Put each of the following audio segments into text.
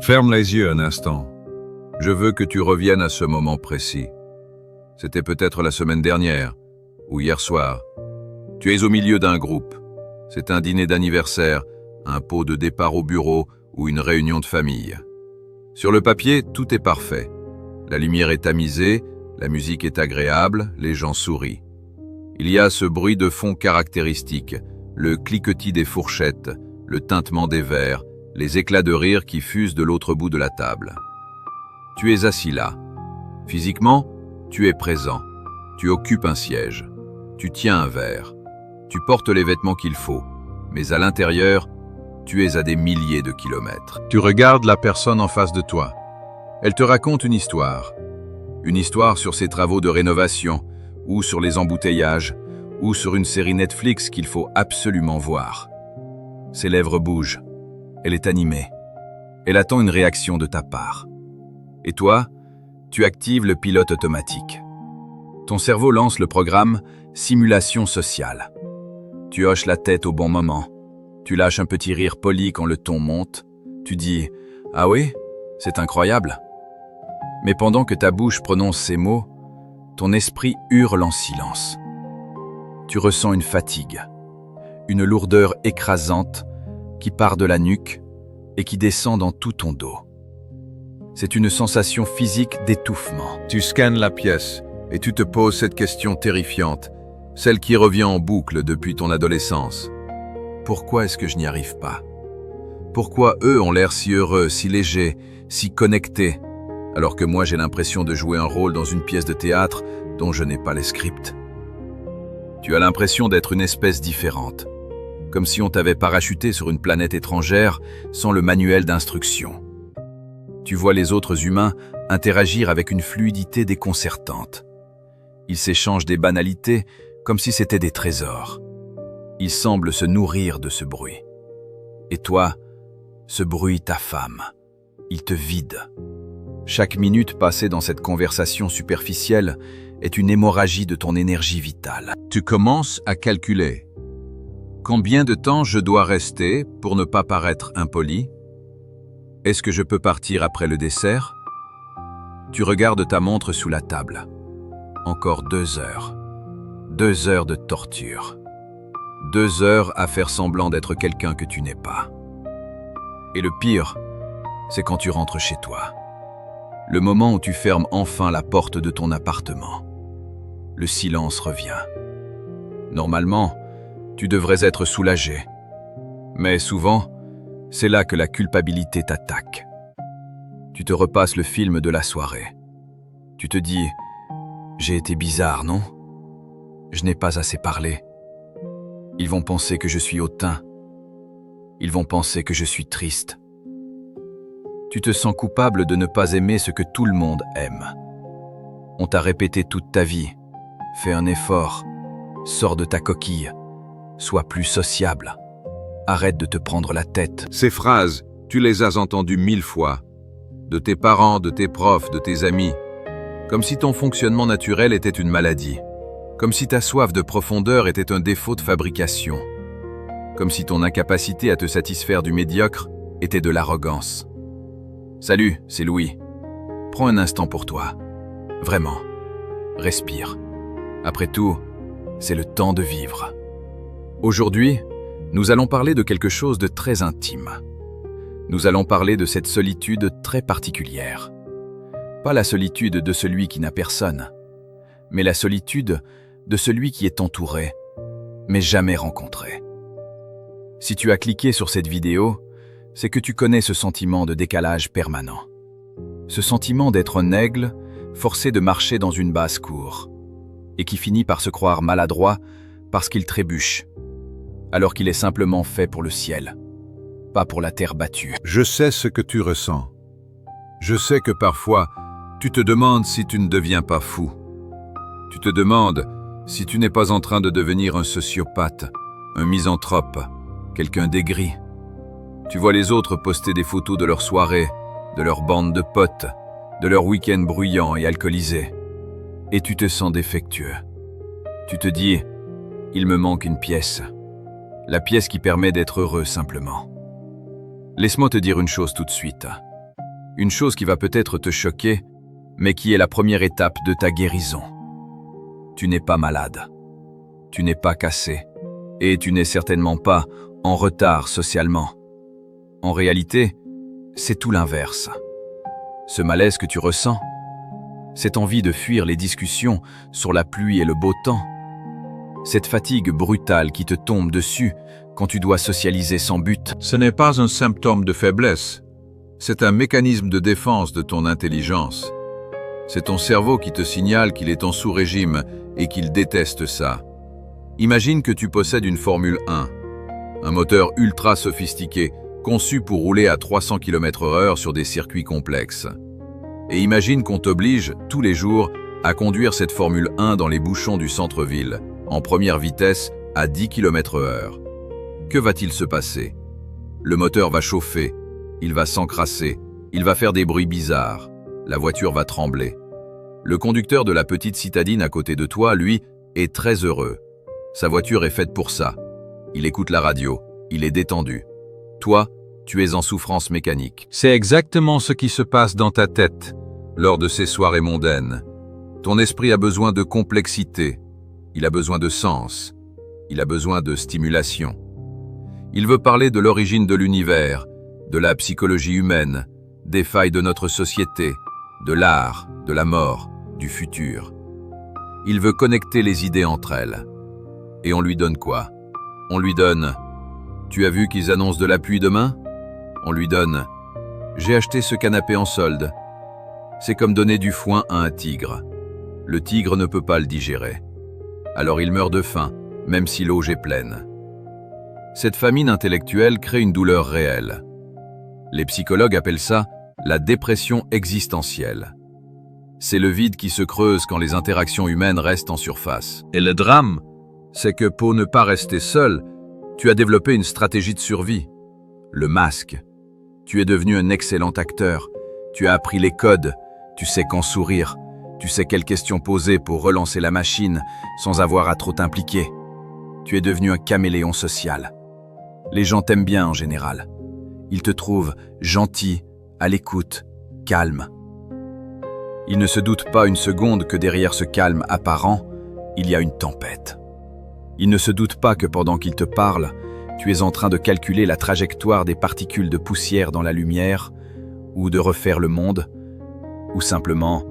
Ferme les yeux un instant. Je veux que tu reviennes à ce moment précis. C'était peut-être la semaine dernière, ou hier soir. Tu es au milieu d'un groupe. C'est un dîner d'anniversaire, un pot de départ au bureau ou une réunion de famille. Sur le papier, tout est parfait. La lumière est tamisée, la musique est agréable, les gens sourient. Il y a ce bruit de fond caractéristique, le cliquetis des fourchettes, le tintement des verres, les éclats de rire qui fusent de l'autre bout de la table. Tu es assis là. Physiquement, tu es présent. Tu occupes un siège. Tu tiens un verre. Tu portes les vêtements qu'il faut. Mais à l'intérieur, tu es à des milliers de kilomètres. Tu regardes la personne en face de toi. Elle te raconte une histoire. Une histoire sur ses travaux de rénovation, ou sur les embouteillages, ou sur une série Netflix qu'il faut absolument voir. Ses lèvres bougent. Elle est animée. Elle attend une réaction de ta part. Et toi, tu actives le pilote automatique. Ton cerveau lance le programme « Simulation sociale ». Tu hoches la tête au bon moment. Tu lâches un petit rire poli quand le ton monte. Tu dis « Ah oui, c'est incroyable ». Mais pendant que ta bouche prononce ces mots, ton esprit hurle en silence. Tu ressens une fatigue, une lourdeur écrasante qui part de la nuque et qui descend dans tout ton dos. C'est une sensation physique d'étouffement. Tu scannes la pièce et tu te poses cette question terrifiante, celle qui revient en boucle depuis ton adolescence. Pourquoi est-ce que je n'y arrive pas? Pourquoi eux ont l'air si heureux, si légers, si connectés, alors que moi j'ai l'impression de jouer un rôle dans une pièce de théâtre dont je n'ai pas les scripts? Tu as l'impression d'être une espèce différente, comme si on t'avait parachuté sur une planète étrangère sans le manuel d'instruction. Tu vois les autres humains interagir avec une fluidité déconcertante. Ils s'échangent des banalités comme si c'était des trésors. Ils semblent se nourrir de ce bruit. Et toi, ce bruit t'affame. Il te vide. Chaque minute passée dans cette conversation superficielle est une hémorragie de ton énergie vitale. Tu commences à calculer. Combien de temps je dois rester pour ne pas paraître impoli? Est-ce que je peux partir après le dessert? Tu regardes ta montre sous la table. Encore 2 heures. 2 heures de torture. 2 heures à faire semblant d'être quelqu'un que tu n'es pas. Et le pire, c'est quand tu rentres chez toi. Le moment où tu fermes enfin la porte de ton appartement. Le silence revient. Normalement, tu devrais être soulagé. Mais souvent, c'est là que la culpabilité t'attaque. Tu te repasses le film de la soirée. Tu te dis « J'ai été bizarre, non? Je n'ai pas assez parlé. Ils vont penser que je suis hautain. Ils vont penser que je suis triste. » Tu te sens coupable de ne pas aimer ce que tout le monde aime. On t'a répété toute ta vie « Fais un effort, sors de ta coquille, sois plus sociable, arrête de te prendre la tête. » Ces phrases, tu les as entendues 1000 fois, de tes parents, de tes profs, de tes amis, comme si ton fonctionnement naturel était une maladie, comme si ta soif de profondeur était un défaut de fabrication, comme si ton incapacité à te satisfaire du médiocre était de l'arrogance. Salut, c'est Louis. Prends un instant pour toi. Vraiment. Respire. Après tout, c'est le temps de vivre. Aujourd'hui, nous allons parler de quelque chose de très intime. Nous allons parler de cette solitude très particulière. Pas la solitude de celui qui n'a personne, mais la solitude de celui qui est entouré, mais jamais rencontré. Si tu as cliqué sur cette vidéo, c'est que tu connais ce sentiment de décalage permanent. Ce sentiment d'être un aigle forcé de marcher dans une basse-cour et qui finit par se croire maladroit parce qu'il trébuche, alors qu'il est simplement fait pour le ciel, pas pour la terre battue. Je sais ce que tu ressens. Je sais que parfois, tu te demandes si tu ne deviens pas fou. Tu te demandes si tu n'es pas en train de devenir un sociopathe, un misanthrope, quelqu'un d'aigri. Tu vois les autres poster des photos de leur soirée, de leur bande de potes, de leur week-end bruyant et alcoolisé. Et tu te sens défectueux. Tu te dis, il me manque une pièce. La pièce qui permet d'être heureux simplement. Laisse-moi te dire une chose tout de suite. Une chose qui va peut-être te choquer, mais qui est la première étape de ta guérison. Tu n'es pas malade. Tu n'es pas cassé. Et tu n'es certainement pas en retard socialement. En réalité, c'est tout l'inverse. Ce malaise que tu ressens, cette envie de fuir les discussions sur la pluie et le beau temps, cette fatigue brutale qui te tombe dessus quand tu dois socialiser sans but. Ce n'est pas un symptôme de faiblesse, c'est un mécanisme de défense de ton intelligence. C'est ton cerveau qui te signale qu'il est en sous-régime et qu'il déteste ça. Imagine que tu possèdes une Formule 1, un moteur ultra sophistiqué, conçu pour rouler à 300 km/h sur des circuits complexes. Et imagine qu'on t'oblige, tous les jours, à conduire cette Formule 1 dans les bouchons du centre-ville, en première vitesse, à 10 km/h. Que va-t-il se passer? Le moteur va chauffer, il va s'encrasser, il va faire des bruits bizarres, la voiture va trembler. Le conducteur de la petite citadine à côté de toi, lui, est très heureux. Sa voiture est faite pour ça. Il écoute la radio, il est détendu. Toi, tu es en souffrance mécanique. C'est exactement ce qui se passe dans ta tête lors de ces soirées mondaines. Ton esprit a besoin de complexité, il a besoin de sens, il a besoin de stimulation. Il veut parler de l'origine de l'univers, de la psychologie humaine, des failles de notre société, de l'art, de la mort, du futur. Il veut connecter les idées entre elles. Et on lui donne quoi? On lui donne « Tu as vu qu'ils annoncent de la pluie demain ?» On lui donne « J'ai acheté ce canapé en solde. » C'est comme donner du foin à un tigre. Le tigre ne peut pas le digérer. Alors il meurt de faim, même si l'auge est pleine. Cette famine intellectuelle crée une douleur réelle. Les psychologues appellent ça la dépression existentielle. C'est le vide qui se creuse quand les interactions humaines restent en surface. Et le drame, c'est que pour ne pas rester seul, tu as développé une stratégie de survie. Le masque. Tu es devenu un excellent acteur. Tu as appris les codes. Tu sais quand sourire. Tu sais quelles questions poser pour relancer la machine sans avoir à trop t'impliquer. Tu es devenu un caméléon social. Les gens t'aiment bien en général. Ils te trouvent gentil, à l'écoute, calme. Ils ne se doutent pas une seconde que derrière ce calme apparent, il y a une tempête. Ils ne se doutent pas que pendant qu'ils te parlent, tu es en train de calculer la trajectoire des particules de poussière dans la lumière, ou de refaire le monde, ou simplement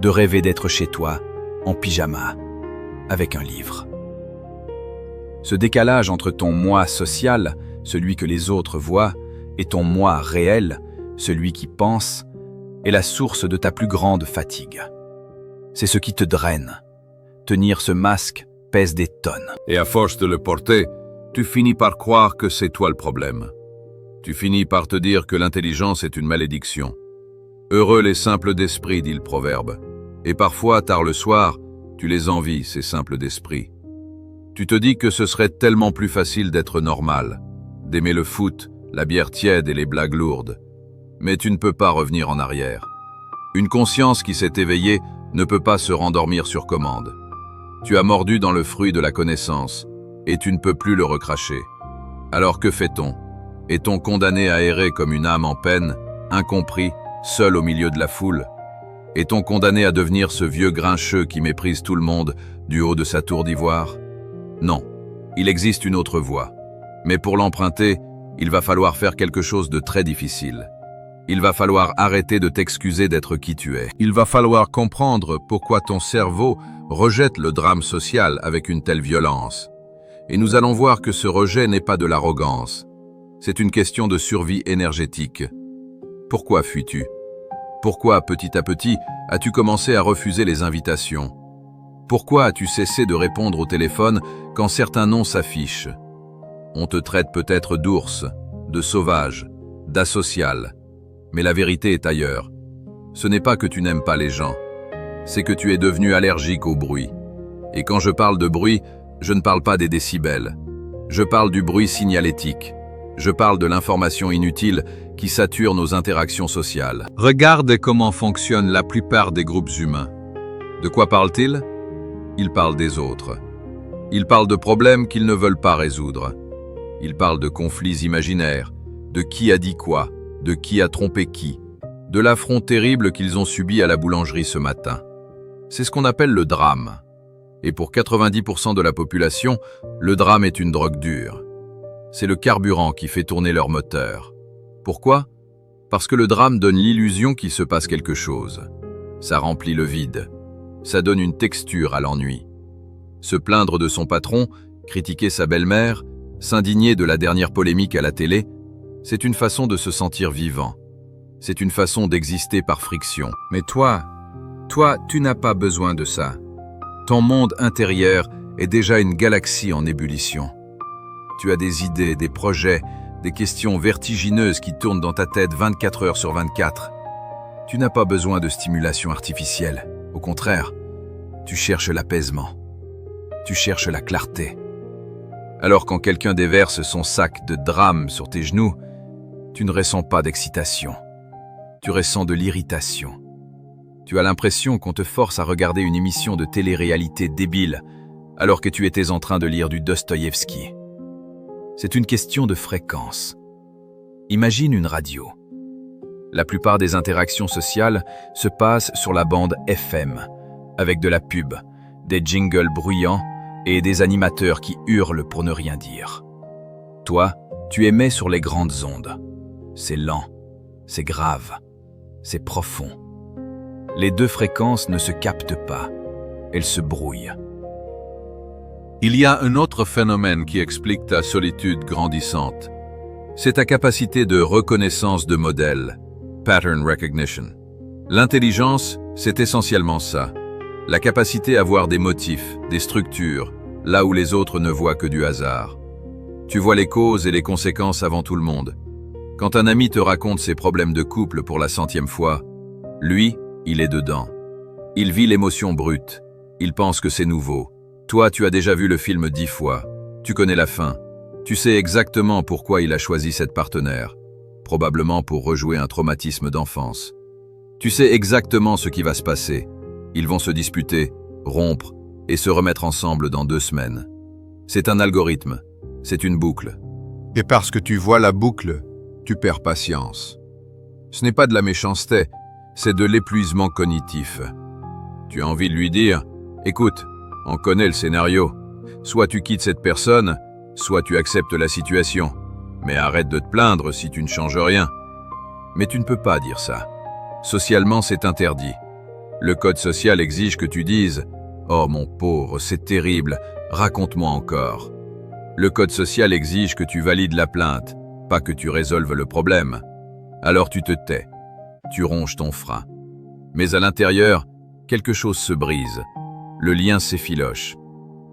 de rêver d'être chez toi, en pyjama, avec un livre. Ce décalage entre ton moi social, celui que les autres voient, et ton moi réel, celui qui pense, est la source de ta plus grande fatigue. C'est ce qui te draine. Tenir ce masque pèse des tonnes. Et à force de le porter, tu finis par croire que c'est toi le problème. Tu finis par te dire que l'intelligence est une malédiction. Heureux les simples d'esprit, dit le proverbe. Et parfois, tard le soir, tu les envies, ces simples d'esprit. Tu te dis que ce serait tellement plus facile d'être normal, d'aimer le foot, la bière tiède et les blagues lourdes. Mais tu ne peux pas revenir en arrière. Une conscience qui s'est éveillée ne peut pas se rendormir sur commande. Tu as mordu dans le fruit de la connaissance, et tu ne peux plus le recracher. Alors que fait-on? Est-on condamné à errer comme une âme en peine, incompris, seul au milieu de la foule? Est-on condamné à devenir ce vieux grincheux qui méprise tout le monde du haut de sa tour d'ivoire? Non, il existe une autre voie. Mais pour l'emprunter, il va falloir faire quelque chose de très difficile. Il va falloir arrêter de t'excuser d'être qui tu es. Il va falloir comprendre pourquoi ton cerveau rejette le drame social avec une telle violence. Et nous allons voir que ce rejet n'est pas de l'arrogance. C'est une question de survie énergétique. Pourquoi fuis-tu? Pourquoi, petit à petit, as-tu commencé à refuser les invitations? Pourquoi as-tu cessé de répondre au téléphone quand certains noms s'affichent? On te traite peut-être d'ours, de sauvage, d'asocial. Mais la vérité est ailleurs. Ce n'est pas que tu n'aimes pas les gens, c'est que tu es devenu allergique au bruit. Et quand je parle de bruit, je ne parle pas des décibels. Je parle du bruit signalétique. Je parle de l'information inutile qui sature nos interactions sociales. Regarde comment fonctionnent la plupart des groupes humains. De quoi parlent-ils? Ils parlent des autres. Ils parlent de problèmes qu'ils ne veulent pas résoudre. Ils parlent de conflits imaginaires, de qui a dit quoi, de qui a trompé qui, de l'affront terrible qu'ils ont subi à la boulangerie ce matin. C'est ce qu'on appelle le drame. Et pour 90% de la population, le drame est une drogue dure. C'est le carburant qui fait tourner leur moteur. Pourquoi? Parce que le drame donne l'illusion qu'il se passe quelque chose. Ça remplit le vide. Ça donne une texture à l'ennui. Se plaindre de son patron, critiquer sa belle-mère, s'indigner de la dernière polémique à la télé, c'est une façon de se sentir vivant. C'est une façon d'exister par friction. Mais toi, tu n'as pas besoin de ça. Ton monde intérieur est déjà une galaxie en ébullition. Tu as des idées, des projets, des questions vertigineuses qui tournent dans ta tête 24 heures sur 24. Tu n'as pas besoin de stimulation artificielle. Au contraire, tu cherches l'apaisement. Tu cherches la clarté. Alors quand quelqu'un déverse son sac de drame sur tes genoux, tu ne ressens pas d'excitation. Tu ressens de l'irritation. Tu as l'impression qu'on te force à regarder une émission de télé-réalité débile alors que tu étais en train de lire du Dostoïevski. C'est une question de fréquence. Imagine une radio. La plupart des interactions sociales se passent sur la bande FM, avec de la pub, des jingles bruyants et des animateurs qui hurlent pour ne rien dire. Toi, tu émets sur les grandes ondes. C'est lent, c'est grave, c'est profond. Les deux fréquences ne se captent pas, elles se brouillent. Il y a un autre phénomène qui explique ta solitude grandissante. C'est ta capacité de reconnaissance de modèle, pattern recognition. L'intelligence, c'est essentiellement ça. La capacité à voir des motifs, des structures, là où les autres ne voient que du hasard. Tu vois les causes et les conséquences avant tout le monde. Quand un ami te raconte ses problèmes de couple pour la 100e fois, lui, il est dedans. Il vit l'émotion brute. Il pense que c'est nouveau. Toi, tu as déjà vu le film 10 fois. Tu connais la fin. Tu sais exactement pourquoi il a choisi cette partenaire. Probablement pour rejouer un traumatisme d'enfance. Tu sais exactement ce qui va se passer. Ils vont se disputer, rompre et se remettre ensemble dans 2 semaines. C'est un algorithme. C'est une boucle. Et parce que tu vois la boucle, tu perds patience. Ce n'est pas de la méchanceté, c'est de l'épuisement cognitif. Tu as envie de lui dire, écoute, on connaît le scénario. Soit tu quittes cette personne, soit tu acceptes la situation. Mais arrête de te plaindre si tu ne changes rien. Mais tu ne peux pas dire ça. Socialement, c'est interdit. Le code social exige que tu dises « Oh mon pauvre, c'est terrible, raconte-moi encore ». Le code social exige que tu valides la plainte, pas que tu résolves le problème. Alors tu te tais, tu ronges ton frein. Mais à l'intérieur, quelque chose se brise. Le lien s'effiloche.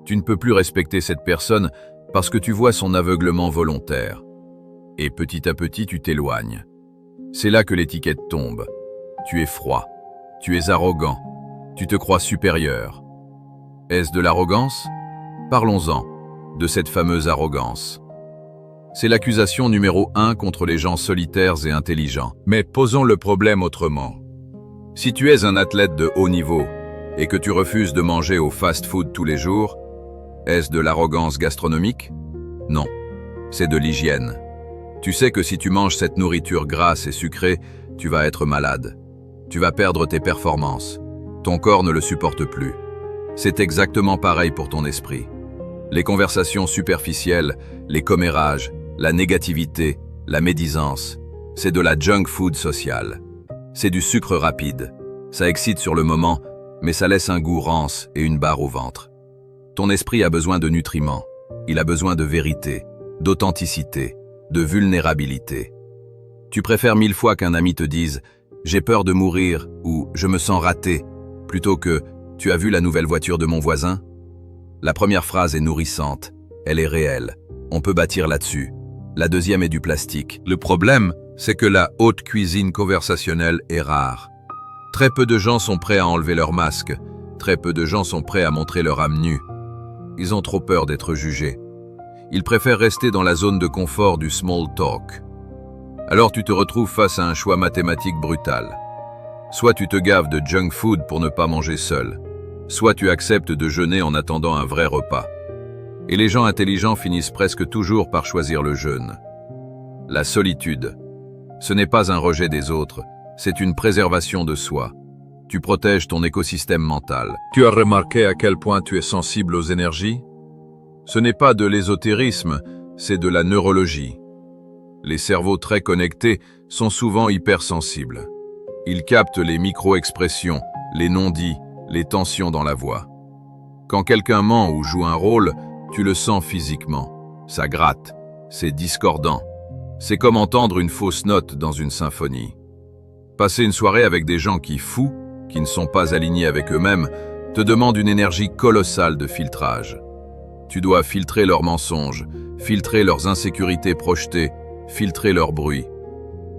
Tu ne peux plus respecter cette personne parce que tu vois son aveuglement volontaire. Et petit à petit, tu t'éloignes. C'est là que l'étiquette tombe. Tu es froid, tu es arrogant, tu te crois supérieur. Est-ce de l'arrogance? Parlons-en, de cette fameuse arrogance. C'est l'accusation numéro 1 contre les gens solitaires et intelligents. Mais posons le problème autrement. Si tu es un athlète de haut niveau et que tu refuses de manger au fast-food tous les jours, est-ce de l'arrogance gastronomique? Non, c'est de l'hygiène. Tu sais que si tu manges cette nourriture grasse et sucrée, tu vas être malade. Tu vas perdre tes performances. Ton corps ne le supporte plus. C'est exactement pareil pour ton esprit. Les conversations superficielles, les commérages, la négativité, la médisance, c'est de la junk food sociale. C'est du sucre rapide. Ça excite sur le moment, mais ça laisse un goût rance et une barre au ventre. Ton esprit a besoin de nutriments. Il a besoin de vérité, d'authenticité, de vulnérabilité. Tu préfères 1000 fois qu'un ami te dise « J'ai peur de mourir » ou « Je me sens raté » plutôt que « Tu as vu la nouvelle voiture de mon voisin ?» La première phrase est nourrissante, elle est réelle, on peut bâtir là-dessus. La deuxième est du plastique. Le problème, c'est que la haute cuisine conversationnelle est rare. Très peu de gens sont prêts à enlever leur masque, très peu de gens sont prêts à montrer leur âme nue. Ils ont trop peur d'être jugés. Ils préfèrent rester dans la zone de confort du small talk. Alors tu te retrouves face à un choix mathématique brutal. Soit tu te gaves de junk food pour ne pas manger seul, soit tu acceptes de jeûner en attendant un vrai repas. Et les gens intelligents finissent presque toujours par choisir le jeûne. La solitude, ce n'est pas un rejet des autres, C'est une préservation de soi. Tu protèges ton écosystème mental. Tu as remarqué à quel point tu es sensible aux énergies? Ce n'est pas de l'ésotérisme, c'est de la neurologie. Les cerveaux très connectés sont souvent hypersensibles. Ils captent les micro-expressions, les non-dits, les tensions dans la voix. Quand quelqu'un ment ou joue un rôle, tu le sens physiquement. Ça gratte, c'est discordant. C'est comme entendre une fausse note dans une symphonie. Passer une soirée avec des gens qui fous, qui ne sont pas alignés avec eux-mêmes, te demande une énergie colossale de filtrage. Tu dois filtrer leurs mensonges, filtrer leurs insécurités projetées, filtrer leurs bruits.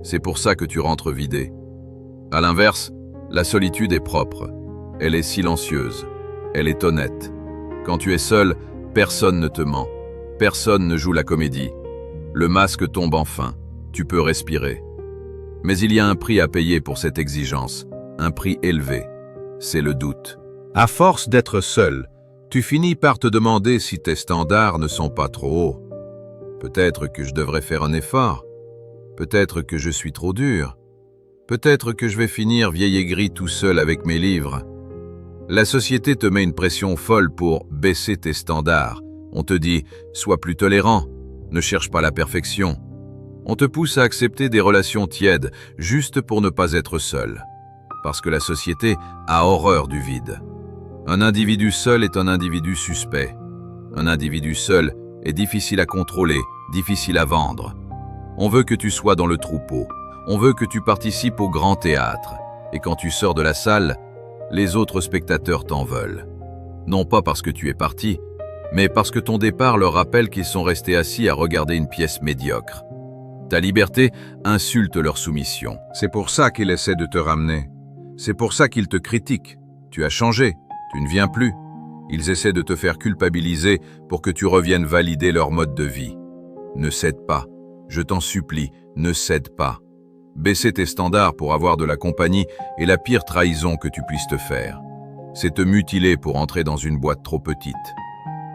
C'est pour ça que tu rentres vidé. À l'inverse, la solitude est propre. Elle est silencieuse. Elle est honnête. Quand tu es seul, personne ne te ment. Personne ne joue la comédie. Le masque tombe enfin. Tu peux respirer. Mais il y a un prix à payer pour cette exigence. Un prix élevé. C'est le doute. À force d'être seul, tu finis par te demander si tes standards ne sont pas trop hauts. Peut-être que je devrais faire un effort. Peut-être que je suis trop dur. Peut-être que je vais finir vieil aigri tout seul avec mes livres. La société te met une pression folle pour baisser tes standards. On te dit « sois plus tolérant, ne cherche pas la perfection ». On te pousse à accepter des relations tièdes juste pour ne pas être seul. Parce que la société a horreur du vide. Un individu seul est un individu suspect. Un individu seul est difficile à contrôler, difficile à vendre. On veut que tu sois dans le troupeau. On veut que tu participes au grand théâtre. Et quand tu sors de la salle, les autres spectateurs t'en veulent. Non pas parce que tu es parti, mais parce que ton départ leur rappelle qu'ils sont restés assis à regarder une pièce médiocre. Ta liberté insulte leur soumission. C'est pour ça qu'ils essaient de te ramener. C'est pour ça qu'ils te critiquent. Tu as changé, tu ne viens plus. Ils essaient de te faire culpabiliser pour que tu reviennes valider leur mode de vie. Ne cède pas, je t'en supplie, ne cède pas. Baisser tes standards pour avoir de la compagnie est la pire trahison que tu puisses te faire. C'est te mutiler pour entrer dans une boîte trop petite.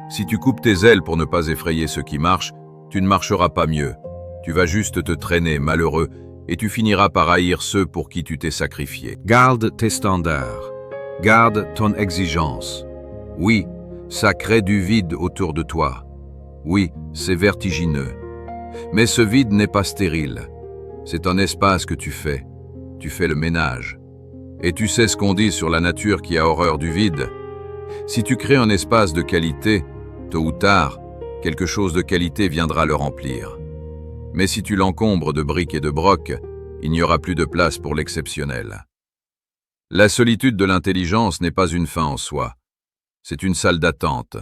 Si tu coupes tes ailes pour ne pas effrayer ceux qui marchent, tu ne marcheras pas mieux. Tu vas juste te traîner malheureux et tu finiras par haïr ceux pour qui tu t'es sacrifié. Garde tes standards. Garde ton exigence. Oui, ça crée du vide autour de toi. Oui, c'est vertigineux. Mais ce vide n'est pas stérile. C'est un espace que tu fais. Tu fais le ménage. Et tu sais ce qu'on dit sur la nature qui a horreur du vide. Si tu crées un espace de qualité, tôt ou tard, quelque chose de qualité viendra le remplir. Mais si tu l'encombres de briques et de brocs, il n'y aura plus de place pour l'exceptionnel. La solitude de l'intelligence n'est pas une fin en soi. C'est une salle d'attente.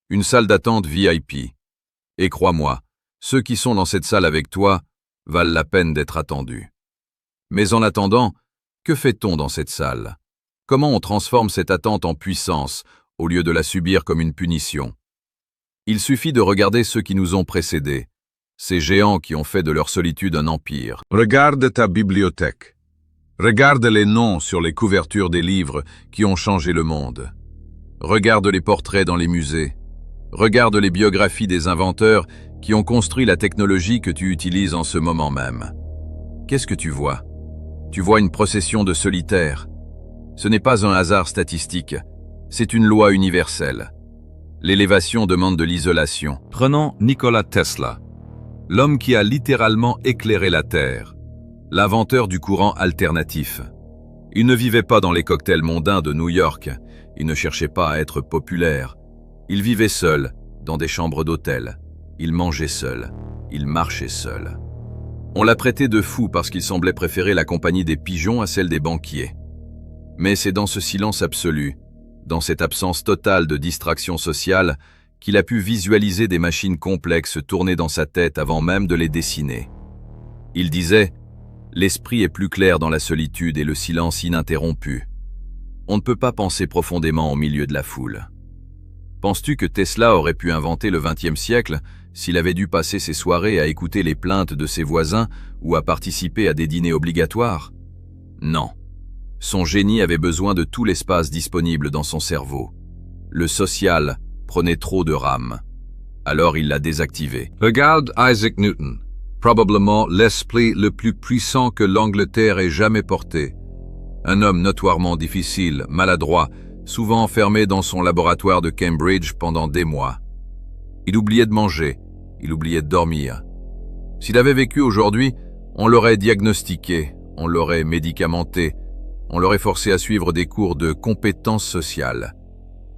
Une salle d'attente VIP. Et crois-moi, ceux qui sont dans cette salle avec toi valent la peine d'être attendus. Mais en attendant, que fait-on dans cette salle? Comment on transforme cette attente en puissance, au lieu de la subir comme une punition? Il suffit de regarder ceux qui nous ont précédés, ces géants qui ont fait de leur solitude un empire. Regarde ta bibliothèque. Regarde les noms sur les couvertures des livres qui ont changé le monde. Regarde les portraits dans les musées. Regarde les biographies des inventeurs qui ont construit la technologie que tu utilises en ce moment même. Qu'est-ce que tu vois? Tu vois une procession de solitaires. Ce n'est pas un hasard statistique, c'est une loi universelle. L'élévation demande de l'isolation. Prenons Nikola Tesla, l'homme qui a littéralement éclairé la Terre, l'inventeur du courant alternatif. Il ne vivait pas dans les cocktails mondains de New York, il ne cherchait pas à être populaire. Il vivait seul, dans des chambres d'hôtel. Il mangeait seul, il marchait seul. On l'a traité de fou parce qu'il semblait préférer la compagnie des pigeons à celle des banquiers. Mais c'est dans ce silence absolu, dans cette absence totale de distraction sociale, qu'il a pu visualiser des machines complexes tourner dans sa tête avant même de les dessiner. Il disait « L'esprit est plus clair dans la solitude et le silence ininterrompu. On ne peut pas penser profondément au milieu de la foule. » Penses-tu que Tesla aurait pu inventer le XXe siècle s'il avait dû passer ses soirées à écouter les plaintes de ses voisins ou à participer à des dîners obligatoires? Non. Son génie avait besoin de tout l'espace disponible dans son cerveau. Le social prenait trop de RAM. Alors il l'a désactivé. Regarde Isaac Newton. Probablement l'esprit le plus puissant que l'Angleterre ait jamais porté. Un homme notoirement difficile, maladroit, souvent enfermé dans son laboratoire de Cambridge pendant des mois. Il oubliait de manger, il oubliait de dormir. S'il avait vécu aujourd'hui, on l'aurait diagnostiqué, on l'aurait médicamenté, on l'aurait forcé à suivre des cours de compétences sociales.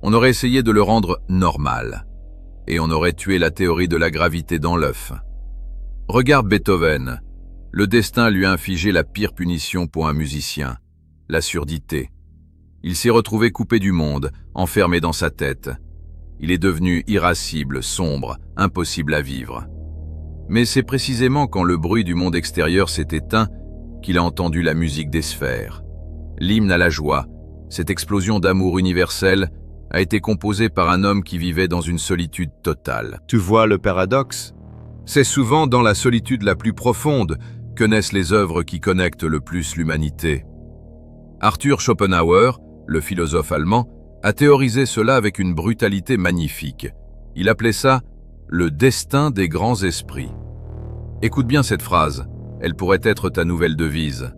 On aurait essayé de le rendre normal, et on aurait tué la théorie de la gravité dans l'œuf. Regarde Beethoven. Le destin lui a infligé la pire punition pour un musicien, la surdité. Il s'est retrouvé coupé du monde, enfermé dans sa tête. Il est devenu irascible, sombre, impossible à vivre. Mais c'est précisément quand le bruit du monde extérieur s'est éteint qu'il a entendu la musique des sphères. L'hymne à la joie, cette explosion d'amour universel, a été composée par un homme qui vivait dans une solitude totale. Tu vois le paradoxe? C'est souvent dans la solitude la plus profonde que naissent les œuvres qui connectent le plus l'humanité. Arthur Schopenhauer, le philosophe allemand, a théorisé cela avec une brutalité magnifique. Il appelait ça « le destin des grands esprits ». Écoute bien cette phrase, elle pourrait être ta nouvelle devise.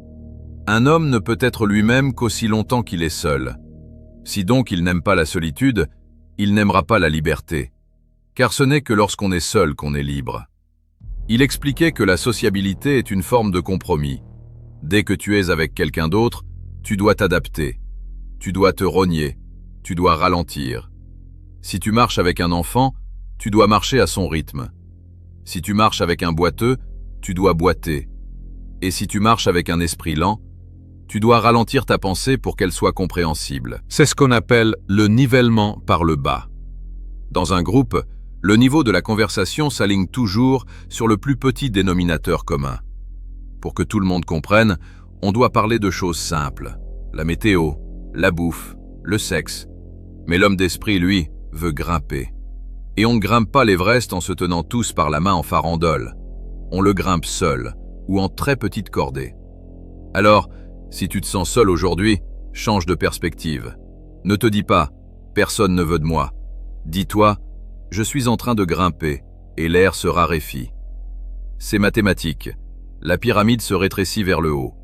Un homme ne peut être lui-même qu'aussi longtemps qu'il est seul. Si donc il n'aime pas la solitude, il n'aimera pas la liberté. Car ce n'est que lorsqu'on est seul qu'on est libre. Il expliquait que la sociabilité est une forme de compromis. Dès que tu es avec quelqu'un d'autre, tu dois t'adapter. Tu dois te rogner. Tu dois ralentir. Si tu marches avec un enfant, tu dois marcher à son rythme. Si tu marches avec un boiteux, tu dois boiter. Et si tu marches avec un esprit lent, tu dois ralentir ta pensée pour qu'elle soit compréhensible. C'est ce qu'on appelle le nivellement par le bas. Dans un groupe, le niveau de la conversation s'aligne toujours sur le plus petit dénominateur commun. Pour que tout le monde comprenne, on doit parler de choses simples. La météo, la bouffe, le sexe. Mais l'homme d'esprit, lui, veut grimper. Et on ne grimpe pas l'Everest en se tenant tous par la main en farandole. On le grimpe seul, ou en très petite cordée. Alors, si tu te sens seul aujourd'hui, change de perspective. Ne te dis pas « personne ne veut de moi ». Dis-toi « je suis en train de grimper et l'air se raréfie ». C'est mathématique. La pyramide se rétrécit vers le haut.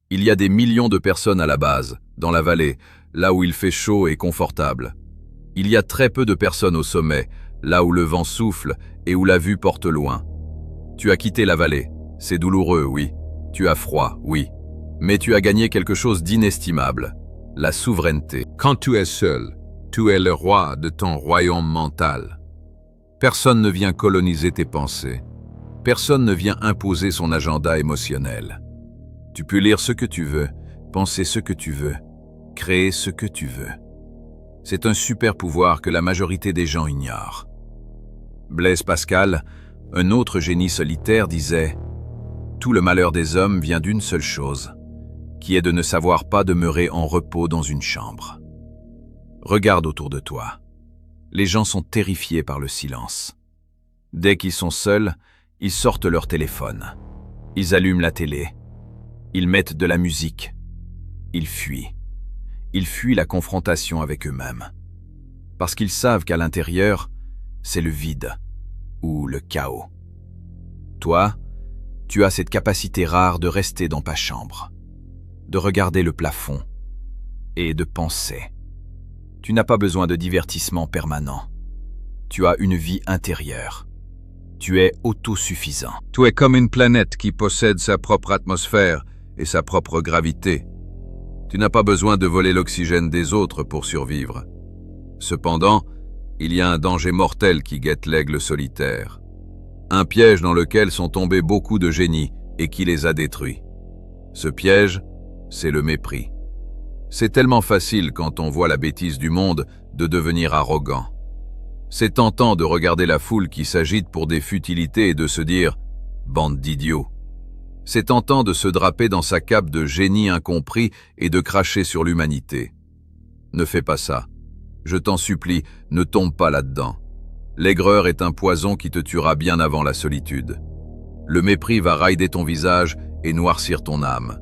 Il y a des millions de personnes à la base, dans la vallée, là où il fait chaud et confortable. Il y a très peu de personnes au sommet, là où le vent souffle et où la vue porte loin. Tu as quitté la vallée. C'est douloureux, oui. Tu as froid, oui. Mais tu as gagné quelque chose d'inestimable, la souveraineté. Quand tu es seul, tu es le roi de ton royaume mental. Personne ne vient coloniser tes pensées. Personne ne vient imposer son agenda émotionnel. Tu peux lire ce que tu veux, penser ce que tu veux, créer ce que tu veux. C'est un super pouvoir que la majorité des gens ignorent. Blaise Pascal, un autre génie solitaire, disait « Tout le malheur des hommes vient d'une seule chose, qui est de ne savoir pas demeurer en repos dans une chambre. » Regarde autour de toi. Les gens sont terrifiés par le silence. Dès qu'ils sont seuls, ils sortent leur téléphone. Ils allument la télé. Ils mettent de la musique. Ils fuient. Ils fuient la confrontation avec eux-mêmes. Parce qu'ils savent qu'à l'intérieur, c'est le vide ou le chaos. Toi, tu as cette capacité rare de rester dans ta chambre, de regarder le plafond et de penser. Tu n'as pas besoin de divertissement permanent. Tu as une vie intérieure. Tu es autosuffisant. Tu es comme une planète qui possède sa propre atmosphère et sa propre gravité. Tu n'as pas besoin de voler l'oxygène des autres pour survivre. Cependant, il y a un danger mortel qui guette l'aigle solitaire. Un piège dans lequel sont tombés beaucoup de génies et qui les a détruits. Ce piège, c'est le mépris. C'est tellement facile quand on voit la bêtise du monde de devenir arrogant. C'est tentant de regarder la foule qui s'agite pour des futilités et de se dire « bande d'idiots ». C'est tentant de se draper dans sa cape de génie incompris et de cracher sur l'humanité. Ne fais pas ça. Je t'en supplie, ne tombe pas là-dedans. L'aigreur est un poison qui te tuera bien avant la solitude. Le mépris va raider ton visage et noircir ton âme.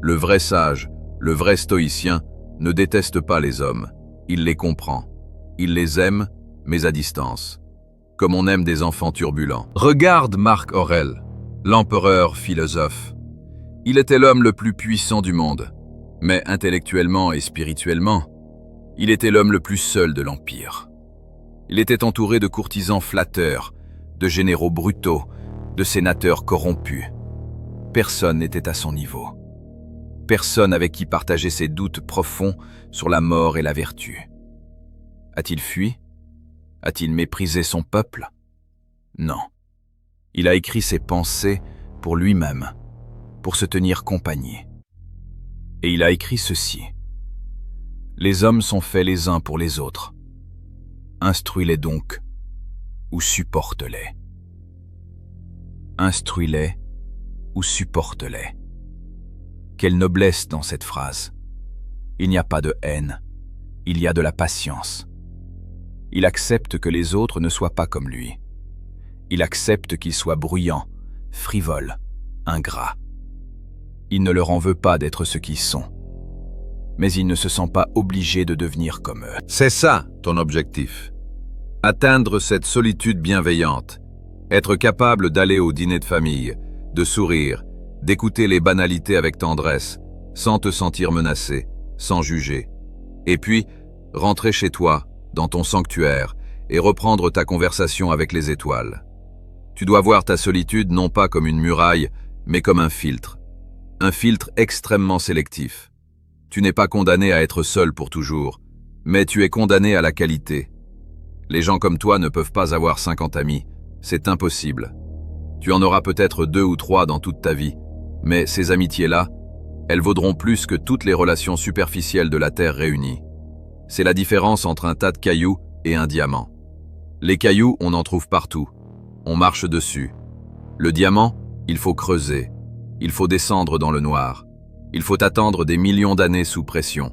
Le vrai sage, le vrai stoïcien, ne déteste pas les hommes. Il les comprend. Il les aime, mais à distance. Comme on aime des enfants turbulents. Regarde Marc Aurèle. L'empereur philosophe. Il était l'homme le plus puissant du monde, mais intellectuellement et spirituellement, il était l'homme le plus seul de l'Empire. Il était entouré de courtisans flatteurs, de généraux brutaux, de sénateurs corrompus. Personne n'était à son niveau. Personne avec qui partager ses doutes profonds sur la mort et la vertu. A-t-il fui? A-t-il méprisé son peuple? Non. Il a écrit ses pensées pour lui-même, pour se tenir compagnie. Et il a écrit ceci. Les hommes sont faits les uns pour les autres. Instruis-les donc, ou supporte-les. Instruis-les, ou supporte-les. Quelle noblesse dans cette phrase. Il n'y a pas de haine, il y a de la patience. Il accepte que les autres ne soient pas comme lui. Il accepte qu'ils soient bruyants, frivoles, ingrats. Il ne leur en veut pas d'être ce qu'ils sont. Mais il ne se sent pas obligé de devenir comme eux. C'est ça, ton objectif. Atteindre cette solitude bienveillante. Être capable d'aller au dîner de famille, de sourire, d'écouter les banalités avec tendresse, sans te sentir menacé, sans juger. Et puis, rentrer chez toi, dans ton sanctuaire, et reprendre ta conversation avec les étoiles. Tu dois voir ta solitude non pas comme une muraille, mais comme un filtre. Un filtre extrêmement sélectif. Tu n'es pas condamné à être seul pour toujours, mais tu es condamné à la qualité. Les gens comme toi ne peuvent pas avoir 50 amis, c'est impossible. Tu en auras peut-être 2 ou 3 dans toute ta vie, mais ces amitiés-là, elles vaudront plus que toutes les relations superficielles de la Terre réunies. C'est la différence entre un tas de cailloux et un diamant. Les cailloux, on en trouve partout. On marche dessus. Le diamant, il faut creuser. Il faut descendre dans le noir. Il faut attendre des millions d'années sous pression.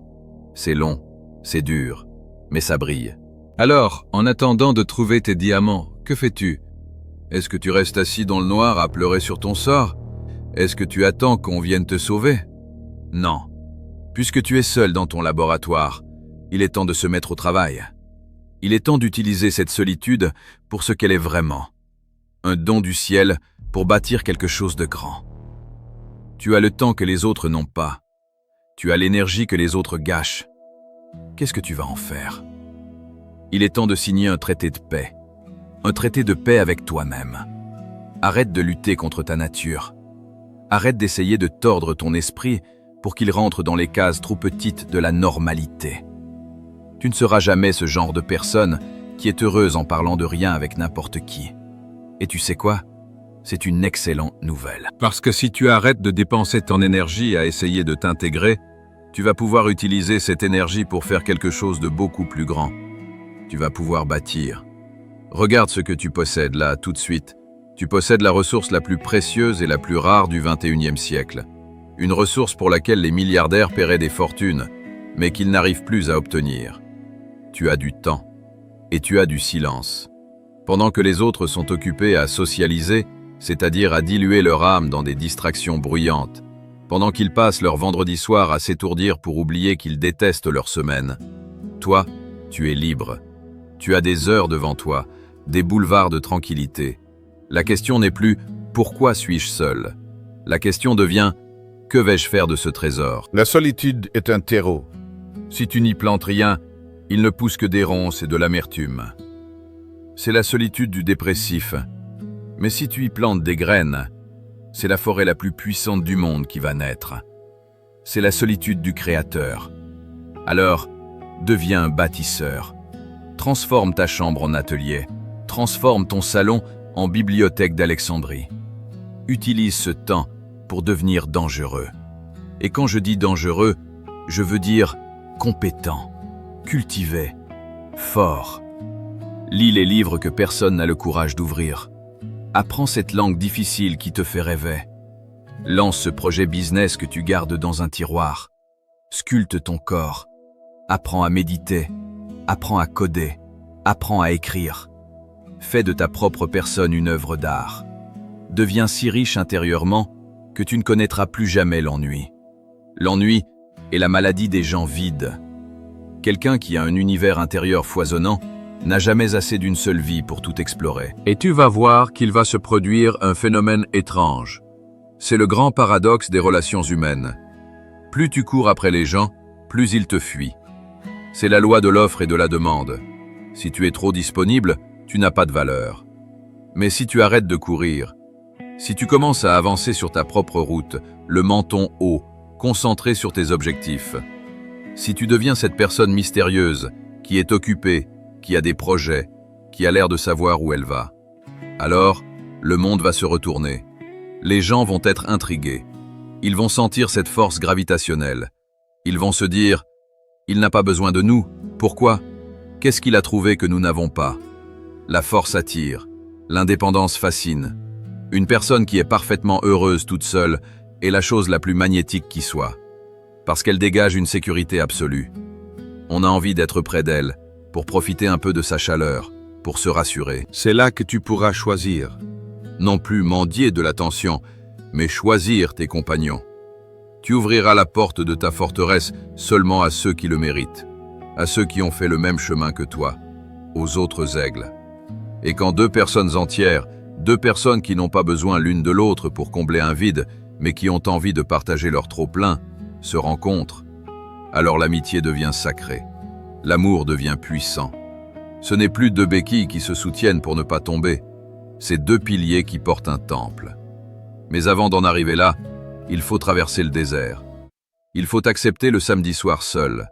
C'est long, c'est dur, mais ça brille. Alors, en attendant de trouver tes diamants, que fais-tu? Est-ce que tu restes assis dans le noir à pleurer sur ton sort? Est-ce que tu attends qu'on vienne te sauver? Non. Puisque tu es seul dans ton laboratoire, il est temps de se mettre au travail. Il est temps d'utiliser cette solitude pour ce qu'elle est vraiment. Un don du ciel pour bâtir quelque chose de grand. Tu as le temps que les autres n'ont pas. Tu as l'énergie que les autres gâchent. Qu'est-ce que tu vas en faire? Il est temps de signer un traité de paix. Un traité de paix avec toi-même. Arrête de lutter contre ta nature. Arrête d'essayer de tordre ton esprit pour qu'il rentre dans les cases trop petites de la normalité. Tu ne seras jamais ce genre de personne qui est heureuse en parlant de rien avec n'importe qui. Et tu sais quoi? C'est une excellente nouvelle. Parce que si tu arrêtes de dépenser ton énergie à essayer de t'intégrer, tu vas pouvoir utiliser cette énergie pour faire quelque chose de beaucoup plus grand. Tu vas pouvoir bâtir. Regarde ce que tu possèdes là, tout de suite. Tu possèdes la ressource la plus précieuse et la plus rare du XXIe siècle. Une ressource pour laquelle les milliardaires paieraient des fortunes, mais qu'ils n'arrivent plus à obtenir. Tu as du temps. Et tu as du silence. Pendant que les autres sont occupés à socialiser, c'est-à-dire à diluer leur âme dans des distractions bruyantes, pendant qu'ils passent leur vendredi soir à s'étourdir pour oublier qu'ils détestent leur semaine. Toi, tu es libre. Tu as des heures devant toi, des boulevards de tranquillité. La question n'est plus « Pourquoi suis-je seul ?» La question devient « Que vais-je faire de ce trésor ?» La solitude est un terreau. Si tu n'y plantes rien, il ne pousse que des ronces et de l'amertume. C'est la solitude du dépressif. Mais si tu y plantes des graines, c'est la forêt la plus puissante du monde qui va naître. C'est la solitude du créateur. Alors, deviens un bâtisseur. Transforme ta chambre en atelier. Transforme ton salon en bibliothèque d'Alexandrie. Utilise ce temps pour devenir dangereux. Et quand je dis dangereux, je veux dire compétent, cultivé, fort. Lis les livres que personne n'a le courage d'ouvrir. Apprends cette langue difficile qui te fait rêver. Lance ce projet business que tu gardes dans un tiroir. Sculpte ton corps. Apprends à méditer. Apprends à coder. Apprends à écrire. Fais de ta propre personne une œuvre d'art. Deviens si riche intérieurement que tu ne connaîtras plus jamais l'ennui. L'ennui est la maladie des gens vides. Quelqu'un qui a un univers intérieur foisonnant n'a jamais assez d'une seule vie pour tout explorer. Et tu vas voir qu'il va se produire un phénomène étrange. C'est le grand paradoxe des relations humaines. Plus tu cours après les gens, plus ils te fuient. C'est la loi de l'offre et de la demande. Si tu es trop disponible, tu n'as pas de valeur. Mais si tu arrêtes de courir, si tu commences à avancer sur ta propre route, le menton haut, concentré sur tes objectifs, si tu deviens cette personne mystérieuse, qui est occupée, qui a des projets, qui a l'air de savoir où elle va, alors le monde va se retourner. Les gens vont être intrigués. Ils vont sentir cette force gravitationnelle. Ils vont se dire « Il n'a pas besoin de nous. Pourquoi? Qu'est-ce qu'il a trouvé que nous n'avons pas ?» La force attire. L'indépendance fascine. Une personne qui est parfaitement heureuse toute seule est la chose la plus magnétique qui soit. Parce qu'elle dégage une sécurité absolue. On a envie d'être près d'elle, pour profiter un peu de sa chaleur, pour se rassurer. C'est là que tu pourras choisir. Non plus mendier de l'attention, mais choisir tes compagnons. Tu ouvriras la porte de ta forteresse seulement à ceux qui le méritent, à ceux qui ont fait le même chemin que toi, aux autres aigles. Et quand deux personnes entières, deux personnes qui n'ont pas besoin l'une de l'autre pour combler un vide, mais qui ont envie de partager leur trop-plein, se rencontrent, alors l'amitié devient sacrée. L'amour devient puissant. Ce n'est plus deux béquilles qui se soutiennent pour ne pas tomber, c'est deux piliers qui portent un temple. Mais avant d'en arriver là, il faut traverser le désert. Il faut accepter le samedi soir seul.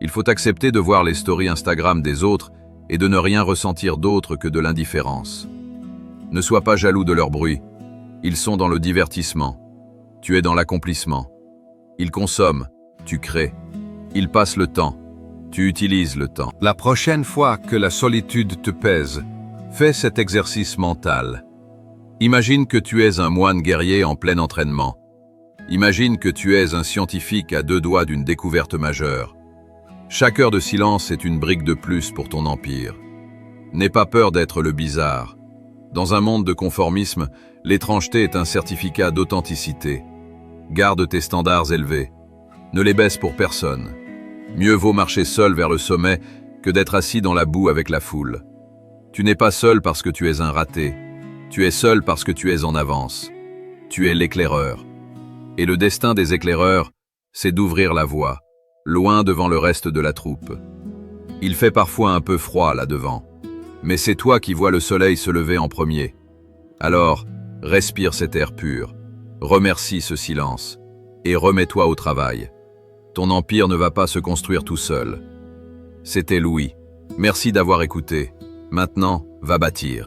Il faut accepter de voir les stories Instagram des autres et de ne rien ressentir d'autre que de l'indifférence. Ne sois pas jaloux de leur bruit. Ils sont dans le divertissement. Tu es dans l'accomplissement. Ils consomment, tu crées. Ils passent le temps, tu utilises le temps. La prochaine fois que la solitude te pèse, fais cet exercice mental. Imagine que tu es un moine guerrier en plein entraînement. Imagine que tu es un scientifique à 2 doigts d'une découverte majeure. Chaque heure de silence est une brique de plus pour ton empire. N'aie pas peur d'être le bizarre. Dans un monde de conformisme, l'étrangeté est un certificat d'authenticité. Garde tes standards élevés. Ne les baisse pour personne. Mieux vaut marcher seul vers le sommet que d'être assis dans la boue avec la foule. Tu n'es pas seul parce que tu es un raté. Tu es seul parce que tu es en avance. Tu es l'éclaireur. Et le destin des éclaireurs, c'est d'ouvrir la voie, loin devant le reste de la troupe. Il fait parfois un peu froid là devant, mais c'est toi qui vois le soleil se lever en premier. Alors, respire cet air pur, remercie ce silence, et remets-toi au travail. Ton empire ne va pas se construire tout seul. C'était Louis. Merci d'avoir écouté. Maintenant, va bâtir.